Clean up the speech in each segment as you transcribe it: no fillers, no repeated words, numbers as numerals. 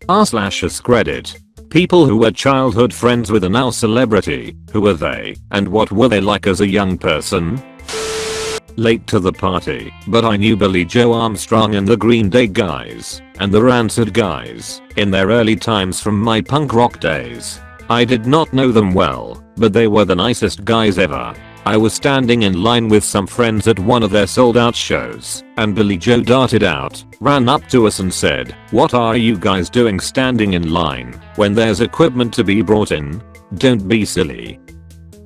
r/AskReddit. People who were childhood friends with a now celebrity. Who were they, and what were they like as a young person? Late to the party, but I knew Billy Joe Armstrong and the Green Day guys, and the Rancid guys, in their early times from my punk rock days. I did not know them well, but they were the nicest guys ever. I was standing in line with some friends at one of their sold out shows, and Billy Joe darted out, ran up to us and said, "What are you guys doing standing in line when there's equipment to be brought in? Don't be silly."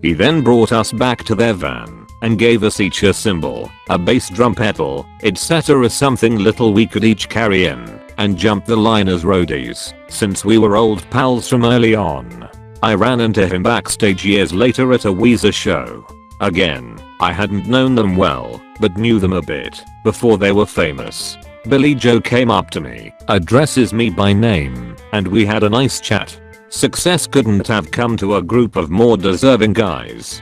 He then brought us back to their van and gave us each a cymbal, a bass drum pedal, etc. something little we could each carry in, and jump the line as roadies, since we were old pals from early on. I ran into him backstage years later at a Weezer show. Again, I hadn't known them well, but knew them a bit, before they were famous. Billy Joe came up to me, addresses me by name, and we had a nice chat. Success couldn't have come to a group of more deserving guys.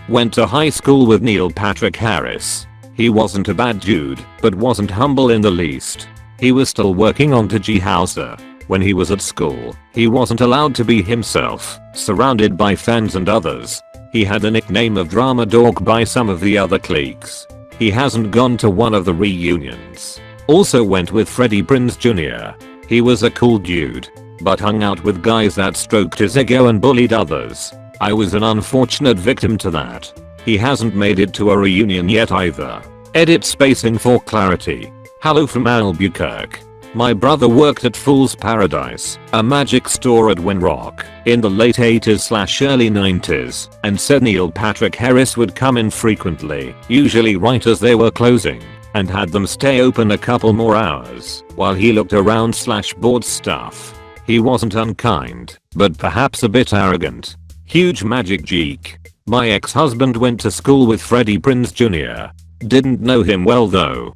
Went to high school with Neil Patrick Harris. He wasn't a bad dude, but wasn't humble in the least. He was still working on to G Hauser. When he was at school, he wasn't allowed to be himself, surrounded by fans and others. He had a nickname of Drama Dog by some of the other cliques. He hasn't gone to one of the reunions. Also went with Freddie Prinze Jr. He was a cool dude, but hung out with guys that stroked his ego and bullied others. I was an unfortunate victim to that. He hasn't made it to a reunion yet either. Edit spacing for clarity. Hello from Albuquerque. My brother worked at Fool's Paradise, a magic store at Winrock, in the late 80s/early 90s, and said Neil Patrick Harris would come in frequently, usually right as they were closing, and had them stay open a couple more hours while he looked around/bought stuff. He wasn't unkind, but perhaps a bit arrogant. Huge magic geek. My ex-husband went to school with Freddie Prinze Jr. Didn't know him well though.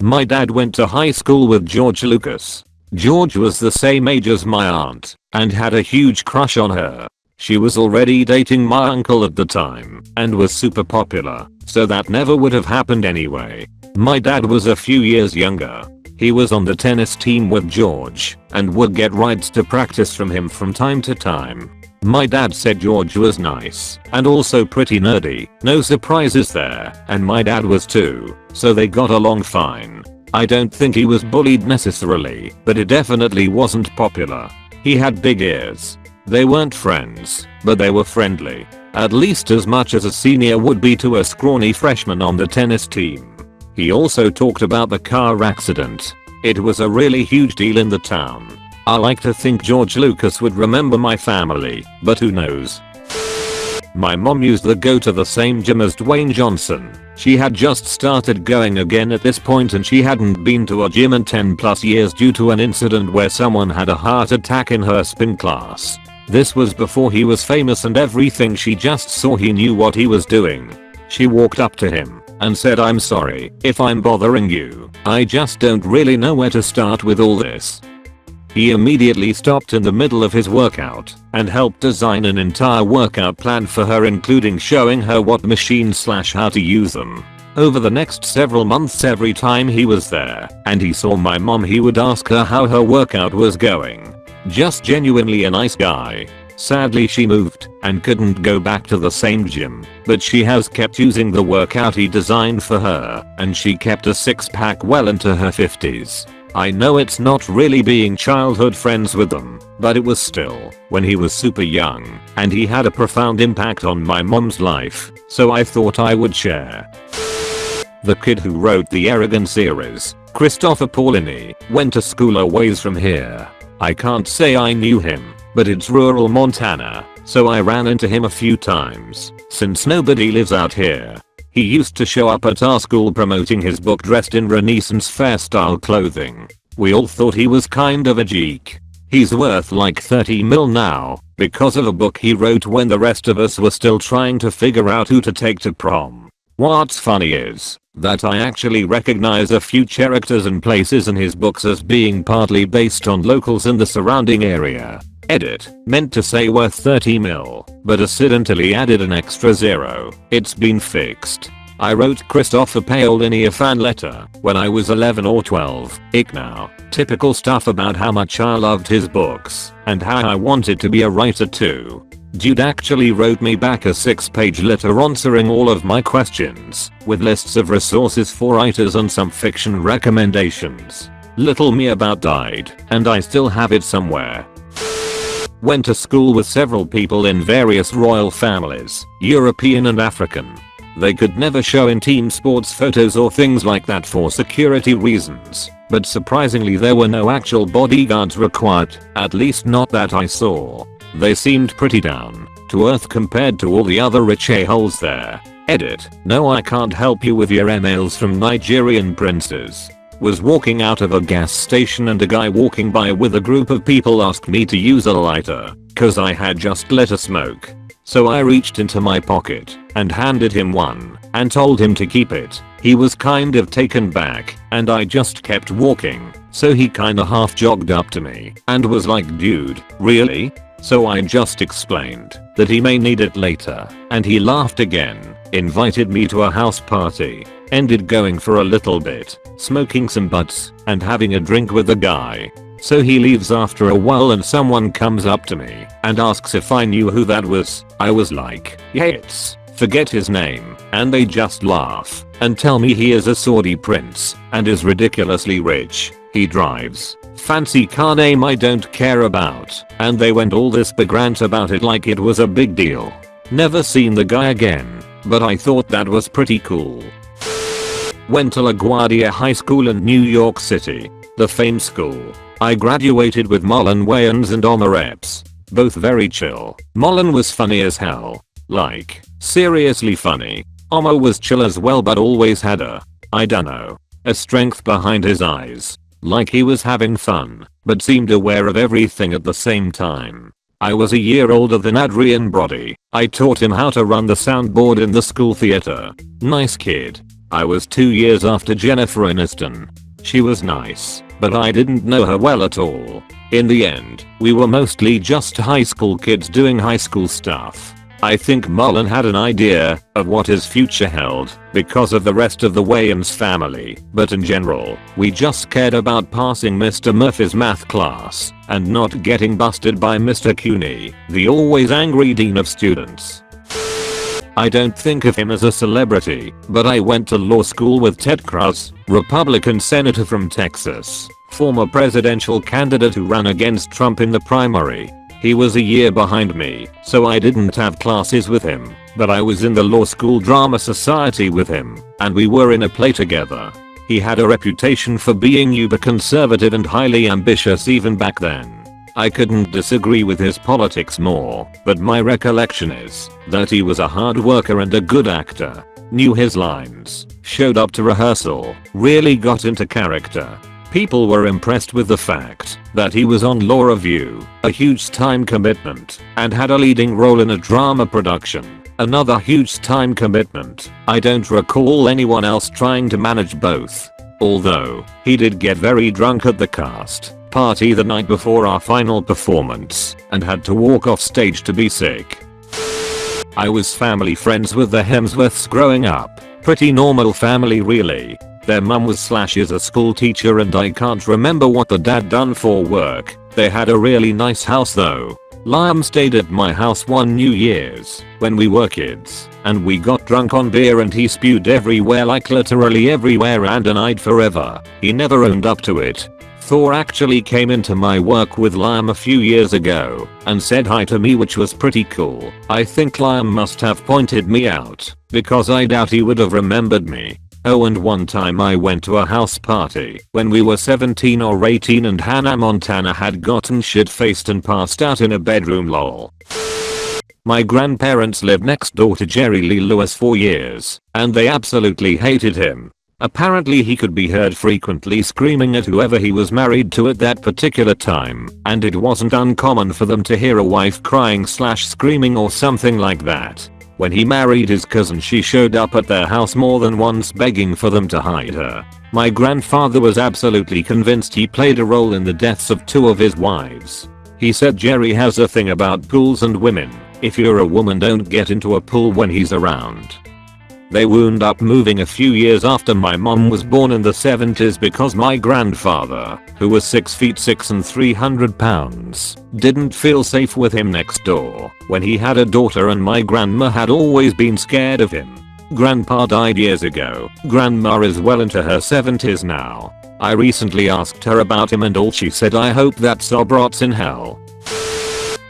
My dad went to high school with George Lucas. George was the same age as my aunt and had a huge crush on her. She was already dating my uncle at the time and was super popular, so that never would have happened anyway. My dad was a few years younger. He was on the tennis team with George and would get rides to practice from him from time to time. My dad said George was nice and also pretty nerdy, no surprises there, and my dad was too, so they got along fine. I don't think he was bullied necessarily, but he definitely wasn't popular. He had big ears. They weren't friends, but they were friendly, at least as much as a senior would be to a scrawny freshman on the tennis team. He also talked about the car accident. It was a really huge deal in the town. I like to think George Lucas would remember my family, but who knows. My mom used to go to the same gym as Dwayne Johnson. She had just started going again at this point and she hadn't been to a gym in 10+ years due to an incident where someone had a heart attack in her spin class. This was before he was famous and everything. She just saw he knew what he was doing. She walked up to him and said, "I'm sorry if I'm bothering you. I just don't really know where to start with all this." He immediately stopped in the middle of his workout and helped design an entire workout plan for her, including showing her what machines/how to use them. Over the next several months, every time he was there and he saw my mom, he would ask her how her workout was going. Just genuinely a nice guy. Sadly she moved and couldn't go back to the same gym, but she has kept using the workout he designed for her, and she kept a six-pack well into her 50s. I know it's not really being childhood friends with them, but it was still when he was super young and he had a profound impact on my mom's life, so I thought I would share. The kid who wrote the Arrogant series, Christopher Paulini, went to school a ways from here. I can't say I knew him, but it's rural Montana, so I ran into him a few times, since nobody lives out here. He used to show up at our school promoting his book dressed in Renaissance fair style clothing. We all thought he was kind of a geek. He's worth like 30 mil now, because of a book he wrote when the rest of us were still trying to figure out who to take to prom. What's funny is that I actually recognize a few characters and places in his books as being partly based on locals in the surrounding area. Edit, meant to say worth 30 mil, but accidentally added an extra zero. It's been fixed. I wrote Christopher Paolini a fan letter when I was 11 or 12. Ick now. Typical stuff about how much I loved his books and how I wanted to be a writer too. Dude actually wrote me back a 6-page letter answering all of my questions with lists of resources for writers and some fiction recommendations. Little me about died and I still have it somewhere. Went to school with several people in various royal families, European and African. They could never show in team sports photos or things like that for security reasons, but surprisingly there were no actual bodyguards required, at least not that I saw. They seemed pretty down to earth compared to all the other rich a-holes there. Edit. No, I can't help you with your emails from Nigerian princes. Was walking out of a gas station and a guy walking by with a group of people asked me to use a lighter, cause I had just lit a smoke. So I reached into my pocket and handed him one and told him to keep it. He was kind of taken back and I just kept walking, so he kinda half jogged up to me and was like, dude, really? So I just explained that he may need it later and he laughed again, invited me to a house party, ended going for a little bit, smoking some butts and having a drink with the guy. So he leaves after a while and someone comes up to me and asks if I knew who that was. I was like, yes, forget his name, and they just laugh and tell me he is a Saudi prince and is ridiculously rich. He drives fancy car name I don't care about, and they went all this big rant about it like it was a big deal. Never seen the guy again, but I thought that was pretty cool. Went to LaGuardia High School in New York City, the famed school. I graduated with Marlon Wayans and Omar Epps, both very chill. Marlon was funny as hell, like, seriously funny. Omar was chill as well but always had I dunno, a strength behind his eyes. Like he was having fun, but seemed aware of everything at the same time. I was a year older than Adrian Brody. I taught him how to run the soundboard in the school theater. Nice kid. I was 2 years after Jennifer Aniston. She was nice, but I didn't know her well at all. In the end, we were mostly just high school kids doing high school stuff. I think Marlon had an idea of what his future held because of the rest of the Wayans family, but in general, we just cared about passing Mr. Murphy's math class and not getting busted by Mr. Cooney, the always angry dean of students. I don't think of him as a celebrity, but I went to law school with Ted Cruz, Republican senator from Texas, former presidential candidate who ran against Trump in the primary. He was a year behind me, so I didn't have classes with him, but I was in the law school drama society with him, and we were in a play together. He had a reputation for being uber conservative and highly ambitious even back then. I couldn't disagree with his politics more, but my recollection is that he was a hard worker and a good actor, knew his lines, showed up to rehearsal, really got into character. People were impressed with the fact that he was on Law Review, a huge time commitment, and had a leading role in a drama production, another huge time commitment. I don't recall anyone else trying to manage both. Although, he did get very drunk at the cast party the night before our final performance and had to walk off stage to be sick. I was family friends with the Hemsworths growing up. Pretty normal family really. Their mum was / is a school teacher and I can't remember what the dad done for work. They had a really nice house though. Liam stayed at my house one New Year's when we were kids and we got drunk on beer and he spewed everywhere, like literally everywhere, and denied forever he never owned up to it. Thor actually came into my work with Liam a few years ago and said hi to me, which was pretty cool. I think Liam must have pointed me out because I doubt he would have remembered me. Oh, and one time I went to a house party when we were 17 or 18 and Hannah Montana had gotten shit-faced and passed out in a bedroom, lol. My grandparents lived next door to Jerry Lee Lewis for years, and they absolutely hated him. Apparently he could be heard frequently screaming at whoever he was married to at that particular time, and it wasn't uncommon for them to hear a wife crying / screaming or something like that. When he married his cousin, she showed up at their house more than once begging for them to hide her. My grandfather was absolutely convinced he played a role in the deaths of 2 of his wives. He said Jerry has a thing about pools and women. If you're a woman, don't get into a pool when he's around. They wound up moving a few years after my mom was born in the 70s because my grandfather, who was 6 feet 6 and 300 pounds, didn't feel safe with him next door when he had a daughter, and my grandma had always been scared of him. Grandpa died years ago. Grandma is well into her 70s now. I recently asked her about him and all she said, I hope that sob rots in hell.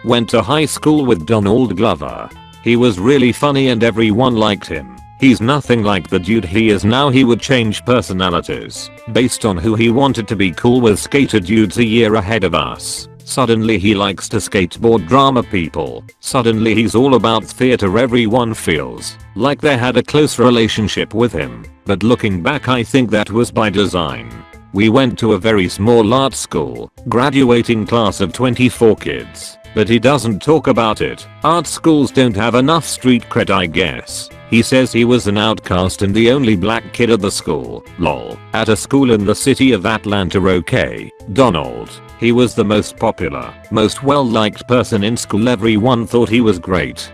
Went to high school with Donald Glover. He was really funny and everyone liked him. He's nothing like the dude he is now. He would change personalities based on who he wanted to be cool with. Skater dudes a year ahead of us. Suddenly he likes to skateboard drama people. Suddenly he's all about theater. Everyone feels like they had a close relationship with him. But looking back, I think that was by design. We went to a very small art school, graduating class of 24 kids. But he doesn't talk about it. Art schools don't have enough street cred, I guess. He says he was an outcast and the only black kid at the school. Lol. At a school in the city of Atlanta. Okay. Donald. He was the most popular, most well-liked person in school. Everyone thought he was great.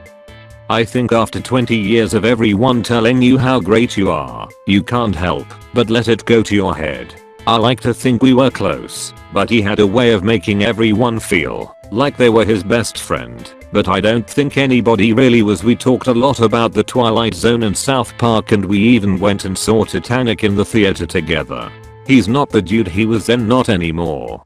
I think after 20 years of everyone telling you how great you are, you can't help but let it go to your head. I like to think we were close, but he had a way of making everyone feel like they were his best friend. But I don't think anybody really was. We talked a lot about the Twilight Zone and South Park, and we even went and saw Titanic in the theater together. He's not the dude he was then, not anymore.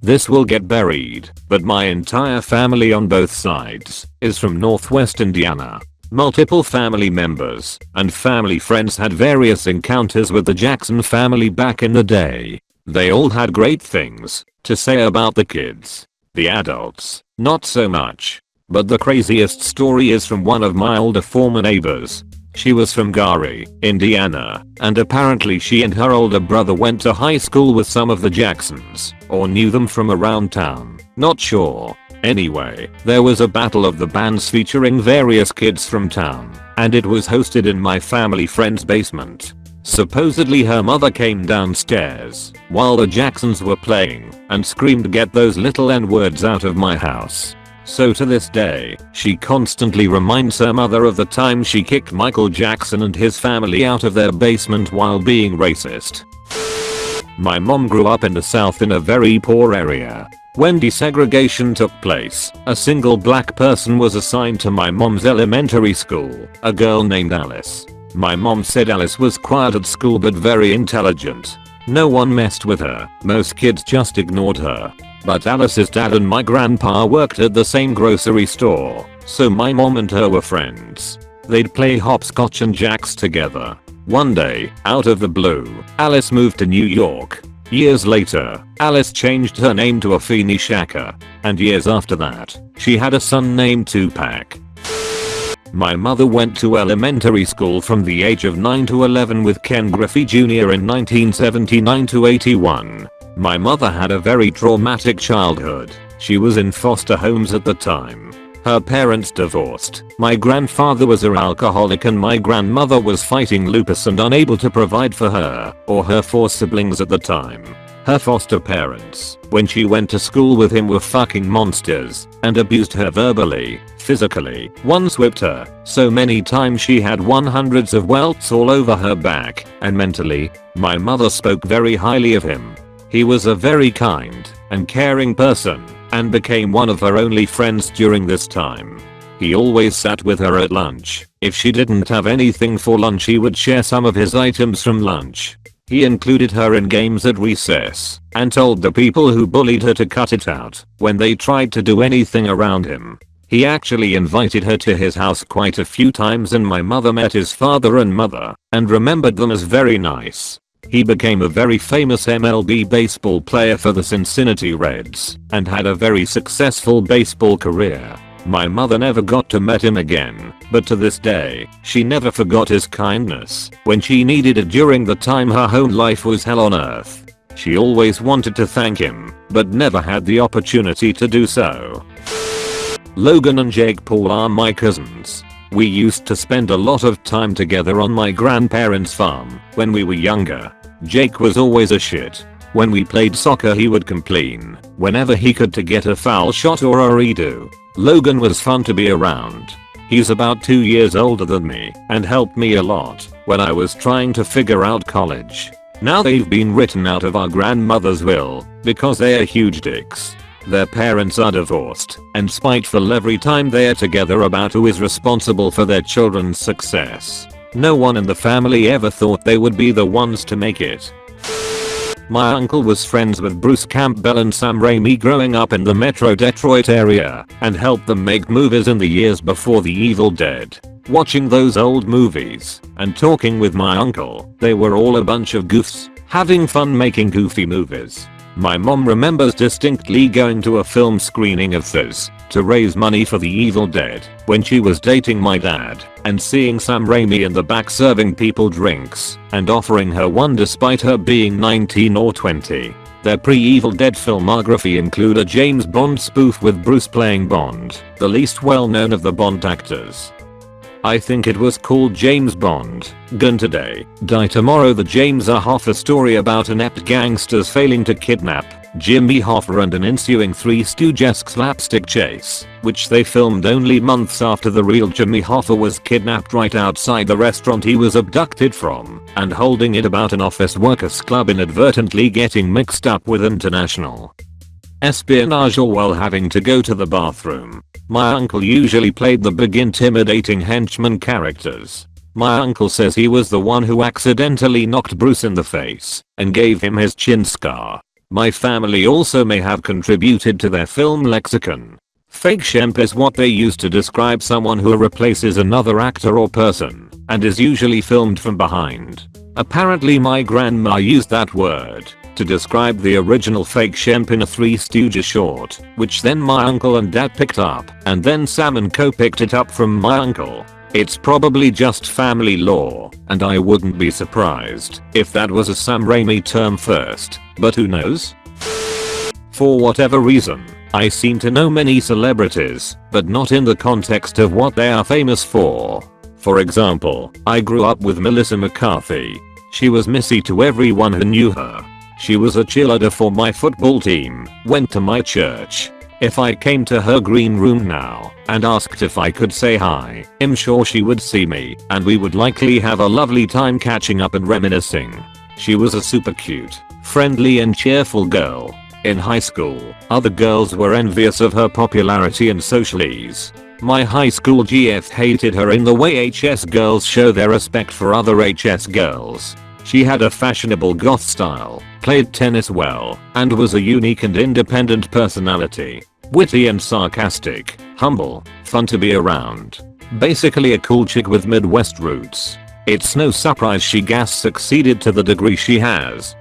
This will get buried, but my entire family on both sides is from Northwest Indiana. Multiple family members and family friends had various encounters with the Jackson family back in the day. They all had great things to say about the kids. The adults, not so much. But the craziest story is from one of my older former neighbors. She was from Gary, Indiana, and apparently she and her older brother went to high school with some of the Jacksons, or knew them from around town, not sure. Anyway, there was a battle of the bands featuring various kids from town, and it was hosted in my family friend's basement. Supposedly her mother came downstairs while the Jacksons were playing and screamed, "Get those little N-words out of my house." So to this day, she constantly reminds her mother of the time she kicked Michael Jackson and his family out of their basement while being racist. My mom grew up in the South in a very poor area. When desegregation took place, a single black person was assigned to my mom's elementary school, a girl named Alice. My mom said Alice was quiet at school but very intelligent. No one messed with her, most kids just ignored her. But Alice's dad and my grandpa worked at the same grocery store, so my mom and her were friends. They'd play hopscotch and jacks together. One day, out of the blue, Alice moved to New York. Years later, Alice changed her name to Afeni Shaka, and years after that, she had a son named Tupac. My mother went to elementary school from the age of 9 to 11 with Ken Griffey Jr. in 1979 to 81. My mother had a very traumatic childhood. She was in foster homes at the time. Her parents divorced. My grandfather was an alcoholic and my grandmother was fighting lupus and unable to provide for her or her 4 siblings at the time. Her foster parents, when she went to school with him, were fucking monsters and abused her verbally, physically. Once whipped her so many times she had hundreds of welts all over her back, and mentally, my mother spoke very highly of him. He was a very kind and caring person and became one of her only friends during this time. He always sat with her at lunch. If she didn't have anything for lunch, he would share some of his items from lunch. He included her in games at recess and told the people who bullied her to cut it out when they tried to do anything around him. He actually invited her to his house quite a few times, and my mother met his father and mother and remembered them as very nice. He became a very famous MLB baseball player for the Cincinnati Reds and had a very successful baseball career. My mother never got to meet him again, but to this day, she never forgot his kindness when she needed it during the time her whole life was hell on earth. She always wanted to thank him, but never had the opportunity to do so. Logan and Jake Paul are my cousins. We used to spend a lot of time together on my grandparents' farm when we were younger. Jake was always a shit. When we played soccer, he would complain whenever he could to get a foul shot or a redo. Logan was fun to be around. He's about 2 years older than me and helped me a lot when I was trying to figure out college. Now they've been written out of our grandmother's will because they are huge dicks. Their parents are divorced and spiteful every time they are together about who is responsible for their children's success. No one in the family ever thought they would be the ones to make it. My uncle was friends with Bruce Campbell and Sam Raimi growing up in the Metro Detroit area and helped them make movies in the years before The Evil Dead. Watching those old movies and talking with my uncle, they were all a bunch of goofs, having fun making goofy movies. My mom remembers distinctly going to a film screening of this to raise money for The Evil Dead when she was dating my dad and seeing Sam Raimi in the back serving people drinks and offering her one despite her being 19 or 20. Their pre-Evil Dead filmography include a James Bond spoof with Bruce playing Bond, the least well known of the Bond actors. I think it was called James Bond, Gun Today, Die Tomorrow. The James Hoffa story about inept gangsters failing to kidnap Jimmy Hoffa and an ensuing Three Stooges slapstick chase, which they filmed only months after the real Jimmy Hoffa was kidnapped right outside the restaurant he was abducted from, and holding it about an office workers club inadvertently getting mixed up with international espionage or while having to go to the bathroom. My uncle usually played the big intimidating henchman characters. My uncle says he was the one who accidentally knocked Bruce in the face and gave him his chin scar. My family also may have contributed to their film lexicon. Fake shemp is what they use to describe someone who replaces another actor or person and is usually filmed from behind. Apparently my grandma used that word to describe the original fake shemp in a Three Stooges short, which then my uncle and dad picked up, and then Sam and Co picked it up from my uncle. It's probably just family lore, and I wouldn't be surprised if that was a Sam Raimi term first, but who knows? For whatever reason, I seem to know many celebrities, but not in the context of what they are famous for. For example, I grew up with Melissa McCarthy. She was Missy to everyone who knew her. She was a cheerleader for my football team, went to my church. If I came to her green room now and asked if I could say hi, I'm sure she would see me and we would likely have a lovely time catching up and reminiscing. She was a super cute, friendly and cheerful girl. In high school, other girls were envious of her popularity and social ease. My high school GF hated her in the way HS girls show their respect for other HS girls. She had a fashionable goth style, played tennis well, and was a unique and independent personality. Witty and sarcastic, humble, fun to be around. Basically a cool chick with Midwest roots. It's no surprise she gas succeeded to the degree she has.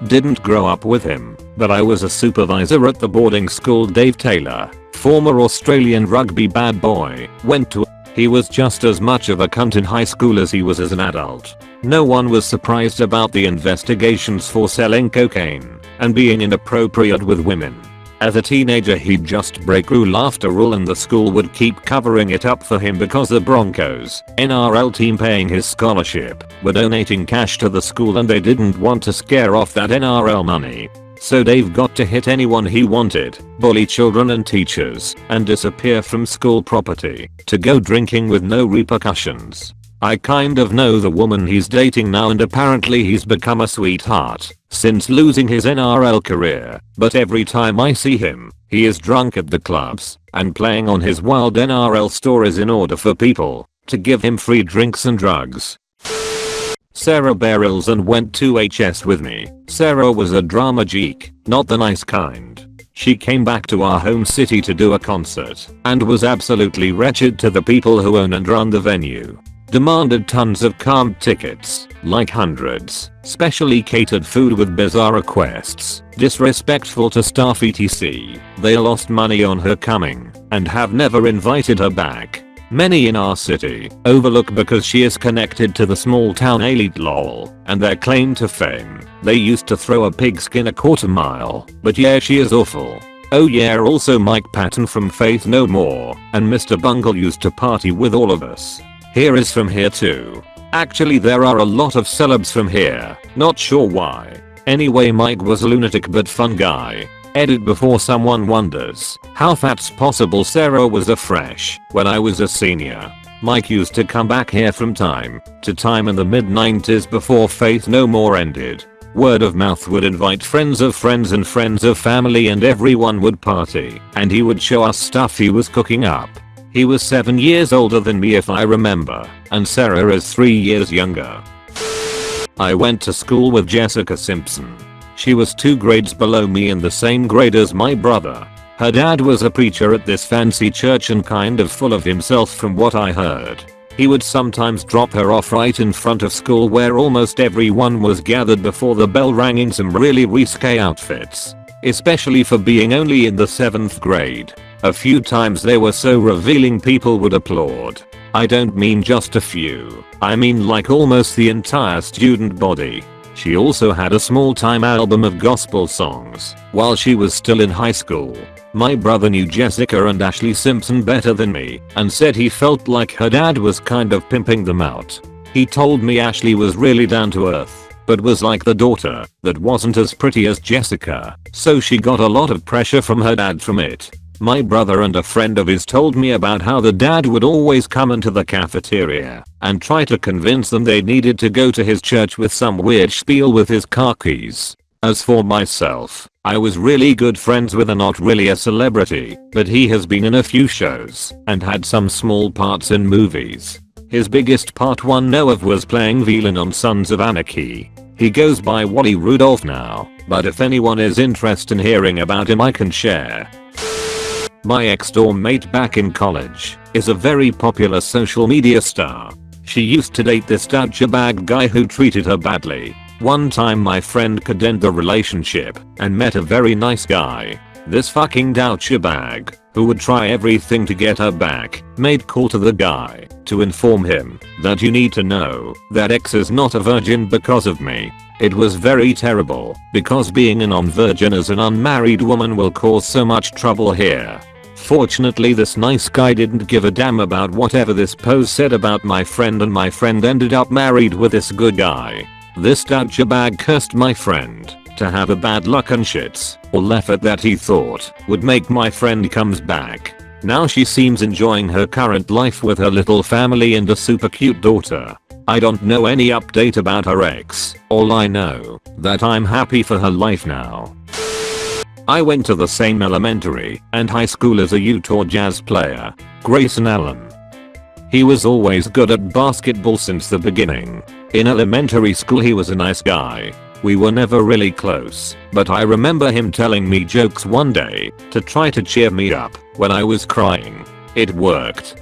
Didn't grow up with him, but I was a supervisor at the boarding school Dave Taylor, former Australian rugby bad boy, went to. He was just as much of a cunt in high school as he was as an adult. No one was surprised about the investigations for selling cocaine and being inappropriate with women. As a teenager he'd just break rule after rule and the school would keep covering it up for him because the Broncos, NRL team paying his scholarship, were donating cash to the school and they didn't want to scare off that NRL money. So Dave got to hit anyone he wanted, bully children and teachers, and disappear from school property to go drinking with no repercussions. I kind of know the woman he's dating now and apparently he's become a sweetheart since losing his NRL career, but every time I see him, he is drunk at the clubs and playing on his wild NRL stories in order for people to give him free drinks and drugs. Sarah Beryls and went to HS with me. Sarah was a drama geek, not the nice kind. She came back to our home city to do a concert and was absolutely wretched to the people who own and run the venue. Demanded tons of comp tickets, like hundreds, specially catered food with bizarre requests, disrespectful to staff etc. They lost money on her coming and have never invited her back. Many in our city overlook because she is connected to the small town elite lol and their claim to fame. They used to throw a pigskin a quarter mile, but yeah she is awful. Oh yeah, also Mike Patton from Faith No More and Mr. Bungle used to party with all of us. Here is from here too. Actually there are a lot of celebs from here, not sure why. Anyway Mike was a lunatic but fun guy. Edit before someone wonders how that's possible. Sarah was a fresh when I was a senior. Mike used to come back here from time to time in the mid-90s before Faith No More ended. Word of mouth would invite friends of friends and friends of family and everyone would party and he would show us stuff he was cooking up. He was 7 years older than me if I remember, and Sarah is 3 years younger. I went to school with Jessica Simpson. She was 2 grades below me in the same grade as my brother. Her dad was a preacher at this fancy church and kind of full of himself from what I heard. He would sometimes drop her off right in front of school where almost everyone was gathered before the bell rang in some really risque outfits, especially for being only in the 7th grade. A few times they were so revealing people would applaud. I don't mean just a few, I mean like almost the entire student body. She also had a small-time album of gospel songs while she was still in high school. My brother knew Jessica and Ashley Simpson better than me and said he felt like her dad was kind of pimping them out. He told me Ashley was really down to earth, but was like the daughter that wasn't as pretty as Jessica, so she got a lot of pressure from her dad from it. My brother and a friend of his told me about how the dad would always come into the cafeteria and try to convince them they needed to go to his church with some weird spiel with his car keys. As for myself, I was really good friends with a not really a celebrity, but he has been in a few shows and had some small parts in movies. His biggest part one know of was playing Villain on Sons of Anarchy. He goes by Wally Rudolph now, but if anyone is interested in hearing about him I can share. My ex-dorm mate back in college is a very popular social media star. She used to date this douchebag guy who treated her badly. One time my friend could end the relationship and met a very nice guy. This fucking douchebag, who would try everything to get her back, made call to the guy to inform him that you need to know that X is not a virgin because of me. It was very terrible because being a non-virgin as an unmarried woman will cause so much trouble here. Fortunately this nice guy didn't give a damn about whatever this post said about my friend and my friend ended up married with this good guy. This douchebag cursed my friend to have a bad luck and shits all effort that he thought would make my friend comes back. Now she seems enjoying her current life with her little family and a super cute daughter. I don't know any update about her ex, all I know that I'm happy for her life now. I went to the same elementary and high school as a Utah Jazz player, Grayson Allen. He was always good at basketball since the beginning. In elementary school he was a nice guy. We were never really close, but I remember him telling me jokes one day to try to cheer me up when I was crying. It worked.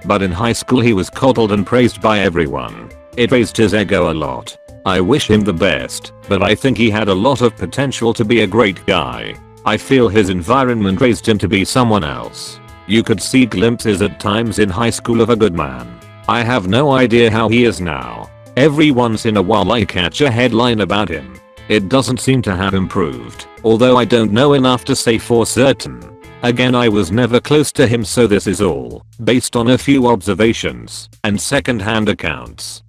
But in high school he was coddled and praised by everyone. It raised his ego a lot. I wish him the best, but I think he had a lot of potential to be a great guy. I feel his environment raised him to be someone else. You could see glimpses at times in high school of a good man. I have no idea how he is now. Every once in a while I catch a headline about him. It doesn't seem to have improved, although I don't know enough to say for certain. Again, I was never close to him, so this is all based on a few observations and second-hand accounts.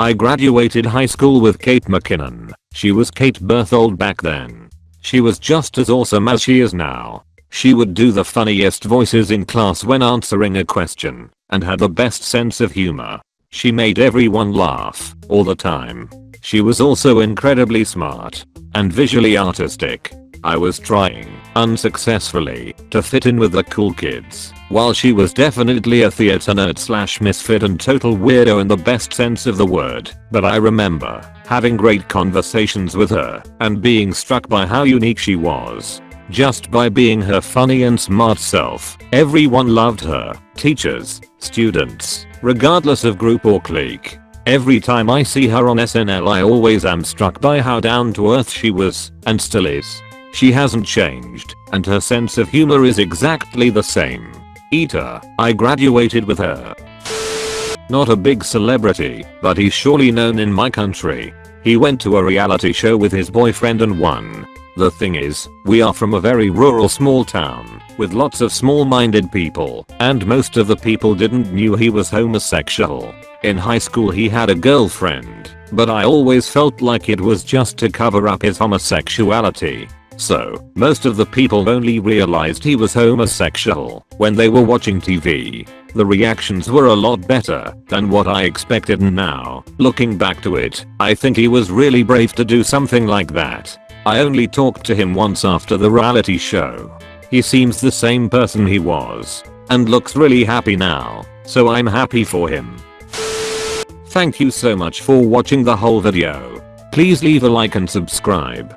I graduated high school with Kate McKinnon. She was Kate Berthold back then. She was just as awesome as she is now. She would do the funniest voices in class when answering a question and had the best sense of humor. She made everyone laugh all the time. She was also incredibly smart and visually artistic. I was trying, unsuccessfully, to fit in with the cool kids, while she was definitely a theater nerd slash misfit and total weirdo in the best sense of the word. But I remember having great conversations with her and being struck by how unique she was. Just by being her funny and smart self, everyone loved her, teachers, students, regardless of group or clique. Every time I see her on SNL I always am struck by how down to earth she was, and still is. She hasn't changed, and her sense of humor is exactly the same. Eater, I graduated with her. Not a big celebrity, but he's surely known in my country. He went to a reality show with his boyfriend and won. The thing is, we are from a very rural small town, with lots of small-minded people, and most of the people didn't knew he was homosexual. In high school he had a girlfriend, but I always felt like it was just to cover up his homosexuality. So, most of the people only realized he was homosexual when they were watching TV. The reactions were a lot better than what I expected, and now, looking back to it, I think he was really brave to do something like that. I only talked to him once after the reality show. He seems the same person he was, and looks really happy now, so I'm happy for him. Thank you so much for watching the whole video. Please leave a like and subscribe.